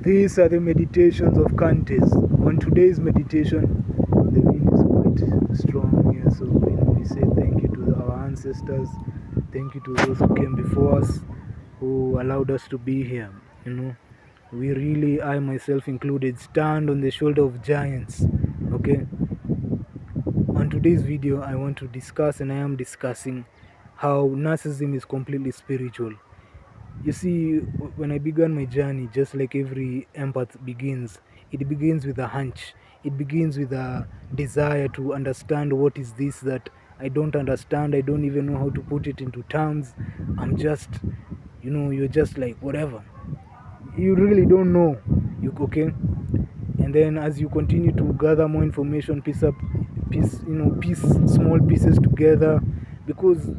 These are the meditations of Kantes. On today's meditation, the wind is quite strong here, so we say thank you to our ancestors, thank you to those who came before us, who allowed us to be here. We really, I myself included, stand on the shoulder of giants. Okay. On today's video, I want to discuss, and I am discussing, how narcissism is completely spiritual. You see, when I began my journey, just like every empath begins, it begins with a hunch. It begins with a desire to understand what is this that I don't understand. I don't even know how to put it into terms. I'm just, you're just like, whatever. You really don't know. Okay? And then as you continue to gather more information, piece small pieces together, because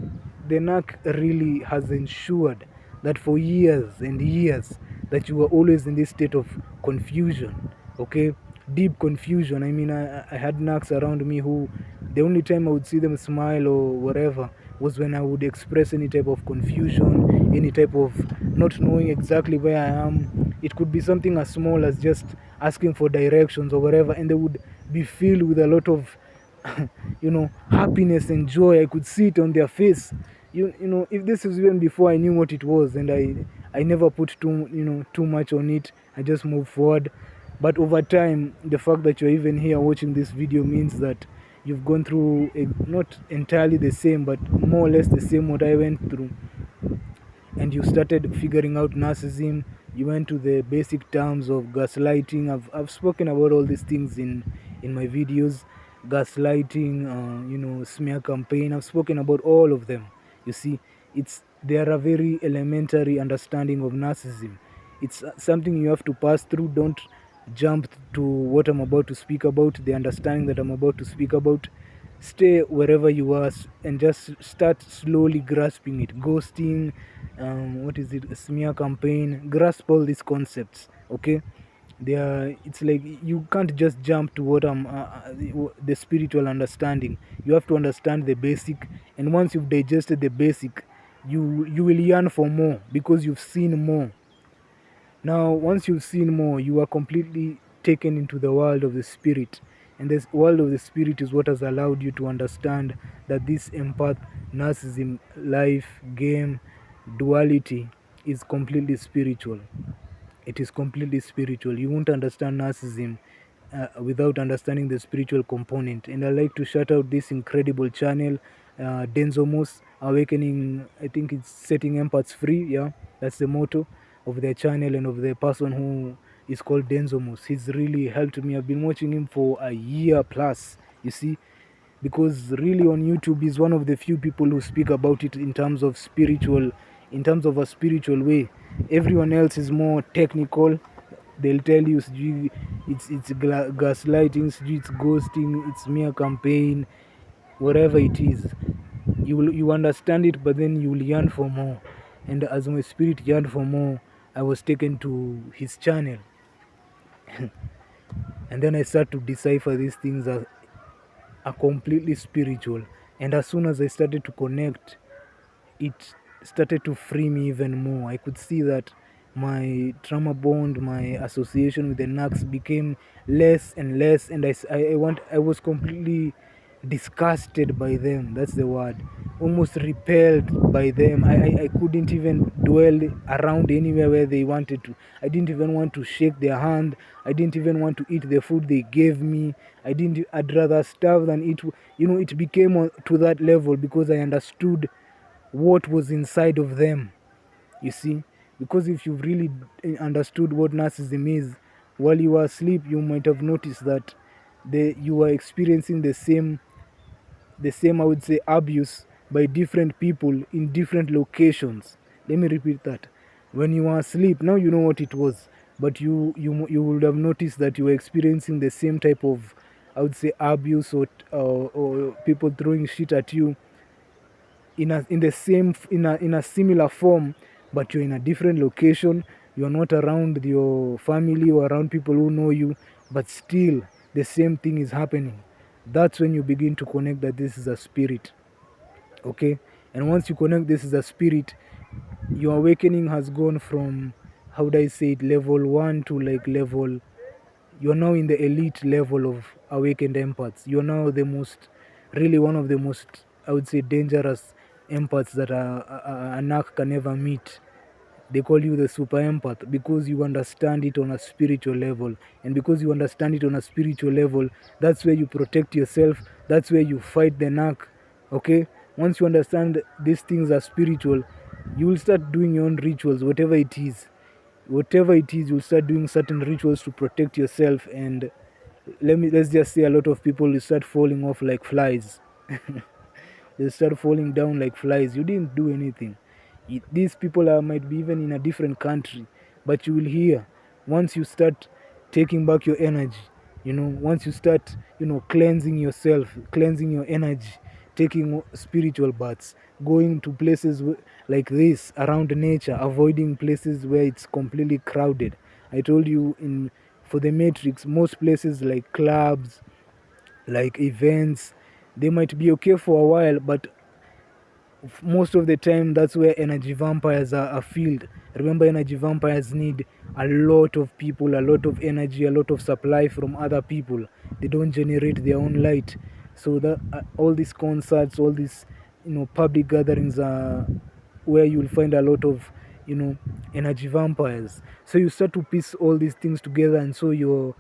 the NAC really has ensured that for years and years that you were always in this state of confusion, okay, deep confusion. I mean, I had NACs around me who the only time I would see them smile or whatever was when I would express any type of confusion, any type of not knowing exactly where I am. It could be something as small as just asking for directions or whatever, and they would be filled with a lot of happiness and joy. I could see it on their face. If this was even before I knew what it was, and I never put too much on it, I just moved forward. But over time, the fact that you're even here watching this video means that you've gone through not entirely the same, but more or less the same what I went through. And you started figuring out narcissism. You went to the basic terms of gaslighting. I've spoken about all these things in my videos. Gaslighting, smear campaign. I've spoken about all of them. You see, they are a very elementary understanding of narcissism. It's something you have to pass through. Don't jump to what I'm about to speak about, the understanding that I'm about to speak about. Stay wherever you are and just start slowly grasping it. Ghosting, smear campaign. Grasp all these concepts, okay? It's like you can't just jump to what the spiritual understanding. You have to understand the basic, and once you've digested the basic, you will yearn for more because you've seen more. Now, once you've seen more, you are completely taken into the world of the spirit. And this world of the spirit is what has allowed you to understand that this empath, narcissism, life, game, duality is completely spiritual. It is completely spiritual. You won't understand narcissism without understanding the spiritual component. And I like to shout out this incredible channel, Denzomos Awakening. I think it's setting empaths free. Yeah, that's the motto of their channel and of the person who is called Denzomos. He's really helped me. I've been watching him for a year plus, you see, because really on YouTube he's one of the few people who speak about it in terms of a spiritual way. Everyone else is more technical. They'll tell you it's gaslighting, it's ghosting, it's mere campaign, whatever it is. You understand it, but then you will yearn for more. And as my spirit yearned for more, I was taken to his channel. And then I start to decipher these things as are completely spiritual. And as soon as I started to connect, it started to free me even more. I could see that my trauma bond, my association with the NACs became less and less, and I was completely disgusted by them. That's the word. Almost repelled by them. I couldn't even dwell around anywhere where they wanted to. I didn't even want to shake their hand. I didn't even want to eat the food they gave me. I'd rather starve than eat. It became to that level because I understood what was inside of them, you see. Because if you've really understood what narcissism is, while you were asleep, you might have noticed that you were experiencing the same, I would say, abuse by different people in different locations. Let me repeat that. When you were asleep, now you know what it was, but you would have noticed that you were experiencing the same type of, I would say, abuse or people throwing shit at you in a similar form, but you're in a different location. You're not around your family or around people who know you, but still the same thing is happening. That's when you begin to connect that this is a spirit, okay? And once you connect this is a spirit, your awakening has gone from how do I say it, level 1 to like level, you're now in the elite level of awakened empaths. You're now the most, really one of the most, I would say, dangerous empaths that a narc can ever meet. They call you the super empath because you understand it on a spiritual level. And because you understand it on a spiritual level, that's where you protect yourself, that's where you fight the narc. Okay? Once you understand these things are spiritual, you will start doing your own rituals, whatever it is. Whatever it is, you'll start doing certain rituals to protect yourself. And let's just say a lot of people will start falling off like flies. They start falling down like flies. You didn't do anything. These people might be even in a different country, but you will hear once you start taking back your energy. Once you start, cleansing yourself, cleansing your energy, taking spiritual baths, going to places like this around nature, avoiding places where it's completely crowded. I told you in for the Matrix, most places like clubs, like events, they might be okay for a while, but most of the time that's where energy vampires are filled. Remember, energy vampires need a lot of people, a lot of energy, a lot of supply from other people. They don't generate their own light. So that all these concerts, all these public gatherings are where you'll find a lot of you know energy vampires. So you start to piece all these things together, and so your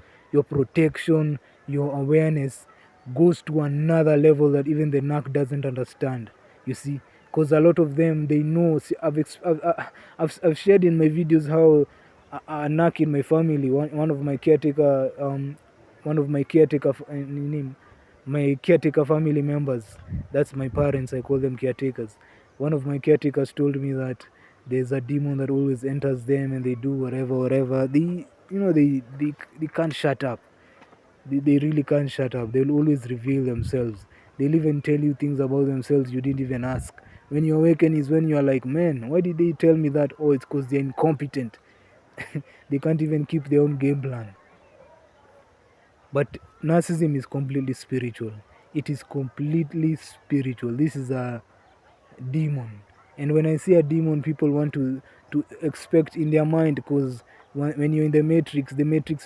protection, your awareness goes to another level that even the narc doesn't understand. You see, because a lot of them, they know. See, I've shared in my videos how a narc in my family, one of my caretaker, my caretaker family members, that's my parents, I call them caretakers. One of my caretakers told me that there's a demon that always enters them, and they do whatever. They can't shut up. They really can't shut up. They'll always reveal themselves. They'll even tell you things about themselves you didn't even ask. When you awaken is when you're like, man, why did they tell me that? Oh, it's because they're incompetent. They can't even keep their own game plan. But narcissism is completely spiritual. It is completely spiritual. This is a demon. And when I say a demon, people want to expect in their mind, because when you're in the matrix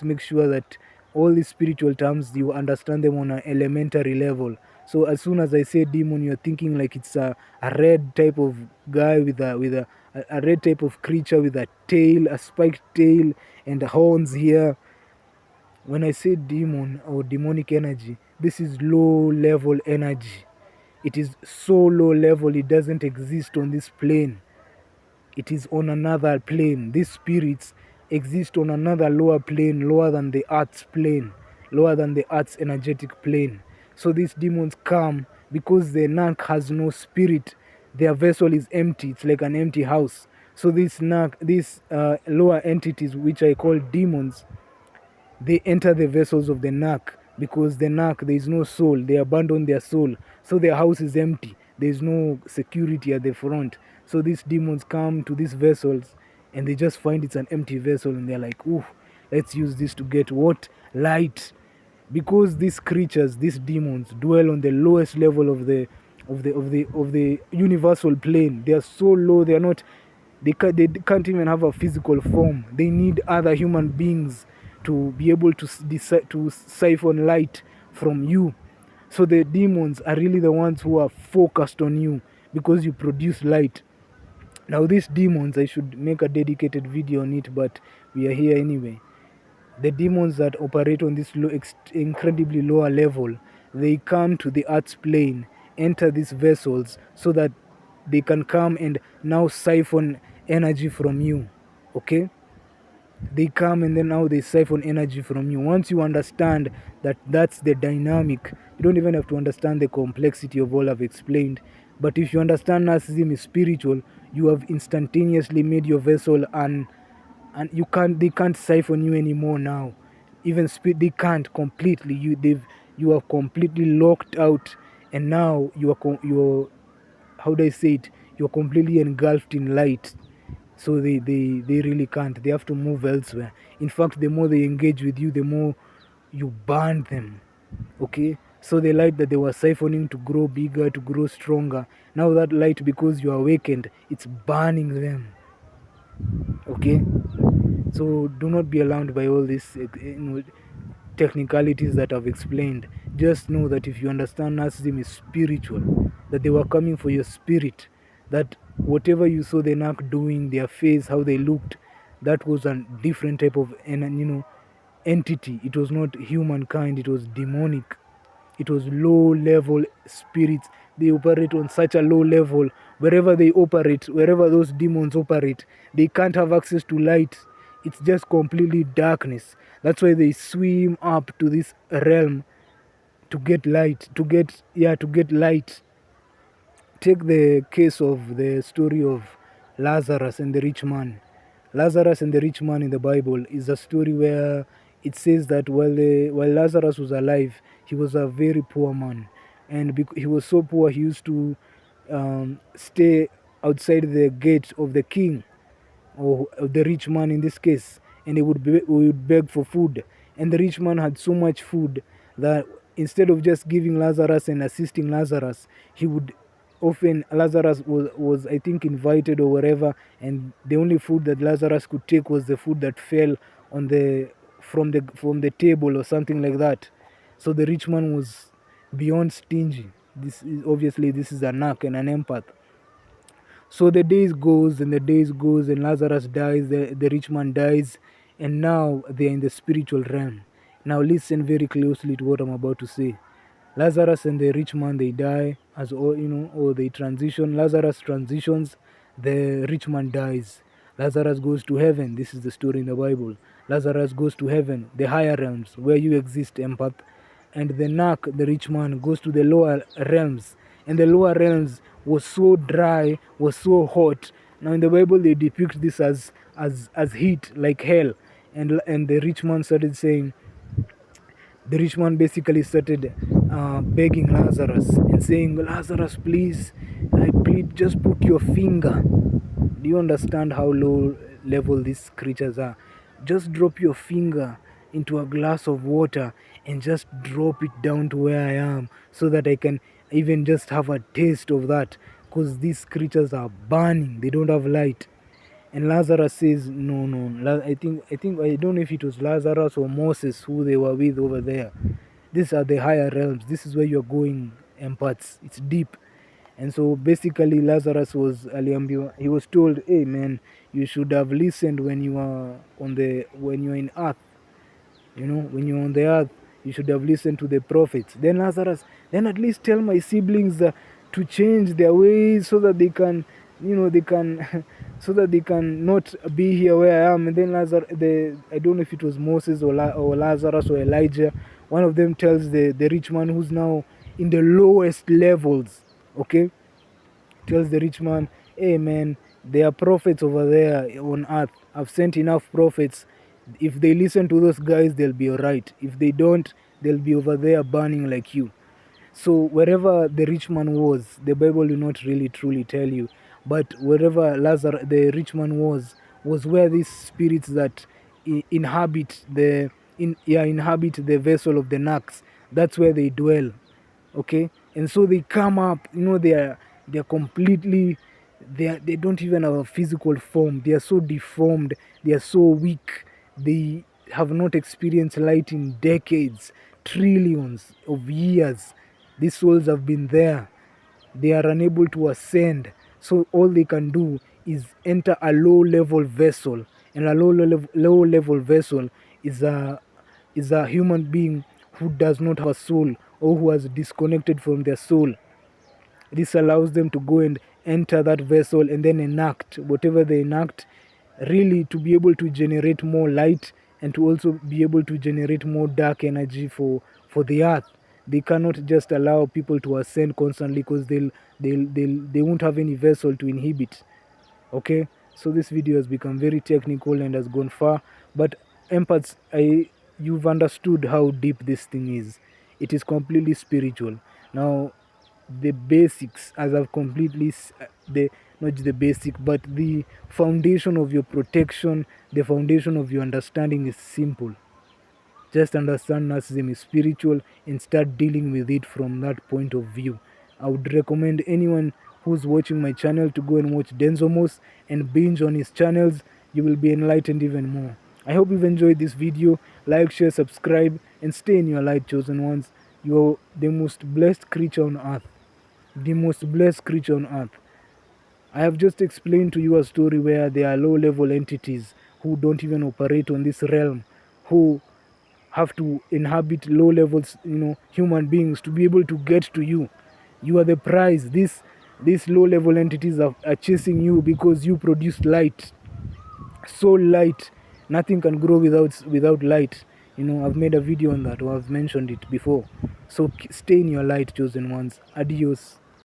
makes sure that all these spiritual terms, you understand them on an elementary level. So as soon as I say demon, you're thinking like it's a red type of guy with a red type of creature with a tail, a spiked tail, and horns here. When I say demon or demonic energy, this is low level energy. It is so low level, it doesn't exist on this plane. It is on another plane. These spirits exist on another lower plane, lower than the earth's plane, lower than the earth's energetic plane. So these demons come because the narc has no spirit. Their vessel is empty. It's like an empty house. So these lower entities, which I call demons, they enter the vessels of the narc, because the narc, there is no soul. They abandon their soul. So their house is empty. There is no security at the front. So these demons come to these vessels, and they just find it's an empty vessel, and they're like, ooh, let's use this to get what? Light. Because these creatures, these demons, dwell on the lowest level of the universal plane. They are so low. They are not. They can't even have a physical form. They need other human beings to be able to siphon light from you. So the demons are really the ones who are focused on you because you produce light. Now these demons, I should make a dedicated video on it, but we are here anyway. The demons that operate on this incredibly lower level, they come to the earth's plane, enter these vessels so that they can come and now siphon energy from you. Okay? They come and then now they siphon energy from you. Once you understand that that's the dynamic, you don't even have to understand the complexity of all I've explained. But if you understand narcissism is spiritual, you have instantaneously made your vessel and they can't siphon you anymore now. Even they can't completely. You are completely locked out, and now you're how do I say it? You're completely engulfed in light. So they really can't. They have to move elsewhere. In fact, the more they engage with you, the more you burn them. Okay? So the light that they were siphoning to grow bigger, to grow stronger, now that light, because you are awakened, it's burning them. Okay? So do not be alarmed by all these technicalities that I've explained. Just know that if you understand narcissism is spiritual, that they were coming for your spirit, that whatever you saw the narc doing, their face, how they looked, that was a different type of entity. It was not humankind, it was demonic. It was low level spirits. They operate on such a low level. Wherever they operate, wherever those demons operate, they can't have access to light. It's just completely darkness. That's why they swim up to this realm to get light, to get light. Take the case of the story of Lazarus and the rich man. Lazarus and the rich man in the Bible is a story where it says that while Lazarus was alive, he was a very poor man, and he was so poor he used to stay outside the gate of the king, or the rich man in this case, and he would beg for food. And the rich man had so much food that instead of just giving Lazarus and assisting Lazarus, he would often, Lazarus was I think invited or whatever, and the only food that Lazarus could take was the food that fell on the from the table or something like that. So the rich man was beyond stingy. This is a narc and an empath. So the days goes and the days goes, and Lazarus dies, the rich man dies, and now they are in the spiritual realm. Now listen very closely to what I'm about to say. Lazarus and the rich man, they die as all or they transition. Lazarus transitions, the rich man dies. Lazarus goes to heaven. This is the story in the Bible. Lazarus goes to heaven, the higher realms where you exist, empath. And the narc, the rich man, goes to the lower realms. And the lower realms was so dry, was so hot. Now in the Bible they depict this as heat, like hell. And the rich man started saying, the rich man basically started begging Lazarus and saying, Lazarus, please, I plead, just put your finger. Do you understand how low level these creatures are? Just drop your finger into a glass of water and just drop it down to where I am so that I can even just have a taste of that, because these creatures are burning, they don't have light. And Lazarus says, no, no. I don't know if it was Lazarus or Moses who they were with over there. These are the higher realms. This is where you're going, empaths. It's deep. And so basically, Lazarus was he was told, hey man, you should have listened when you are when you are in earth. When you're on the earth, you should have listened to the prophets. Then Lazarus, then at least tell my siblings to change their ways so that they can, they can, so that they can not be here where I am. And then I don't know if it was Moses or Lazarus or Elijah. One of them tells the rich man who's now in the lowest levels, okay, tells the rich man, hey man, there are prophets over there on earth. I've sent enough prophets. If they listen to those guys, they'll be alright. If they don't, they'll be over there burning like you. So wherever the rich man was, the Bible will not really truly tell you, but wherever the rich man was where these spirits that inhabit inhabit the vessel of the narcs. That's where they dwell. Okay, and so they come up, they're completely, they don't even have a physical form. They are so deformed, they are so weak. They have not experienced light in decades, trillions of years. These souls have been there, they are unable to ascend. So all they can do is enter a low level vessel, and a low level vessel is a human being who does not have a soul, or who has disconnected from their soul. This allows them to go and enter that vessel and then enact whatever they enact, really to be able to generate more light and to also be able to generate more dark energy for the earth. They cannot just allow people to ascend constantly, because they won't have any vessel to inhibit. Okay, so this video has become very technical and has gone far, but empaths, you've understood how deep this thing is. It is completely spiritual. Now the basics, as I've completely the not the basic, but the foundation of your protection, the foundation of your understanding is simple. Just understand narcissism is spiritual and start dealing with it from that point of view. I would recommend anyone who's watching my channel to go and watch Denzo Moss and binge on his channels you will be enlightened even more. I hope you've enjoyed this video. Like, share, subscribe, and stay in your light, chosen ones. You're the most blessed creature on earth. The most blessed creature on earth. I have just explained to you a story where there are low level entities who don't even operate on this realm, who have to inhabit low levels, human beings to be able to get to you. You are the prize. These low level entities are chasing you because you produce light. So light. Nothing can grow without light. I've made a video on that, or I've mentioned it before. So stay in your light, chosen ones. Adios.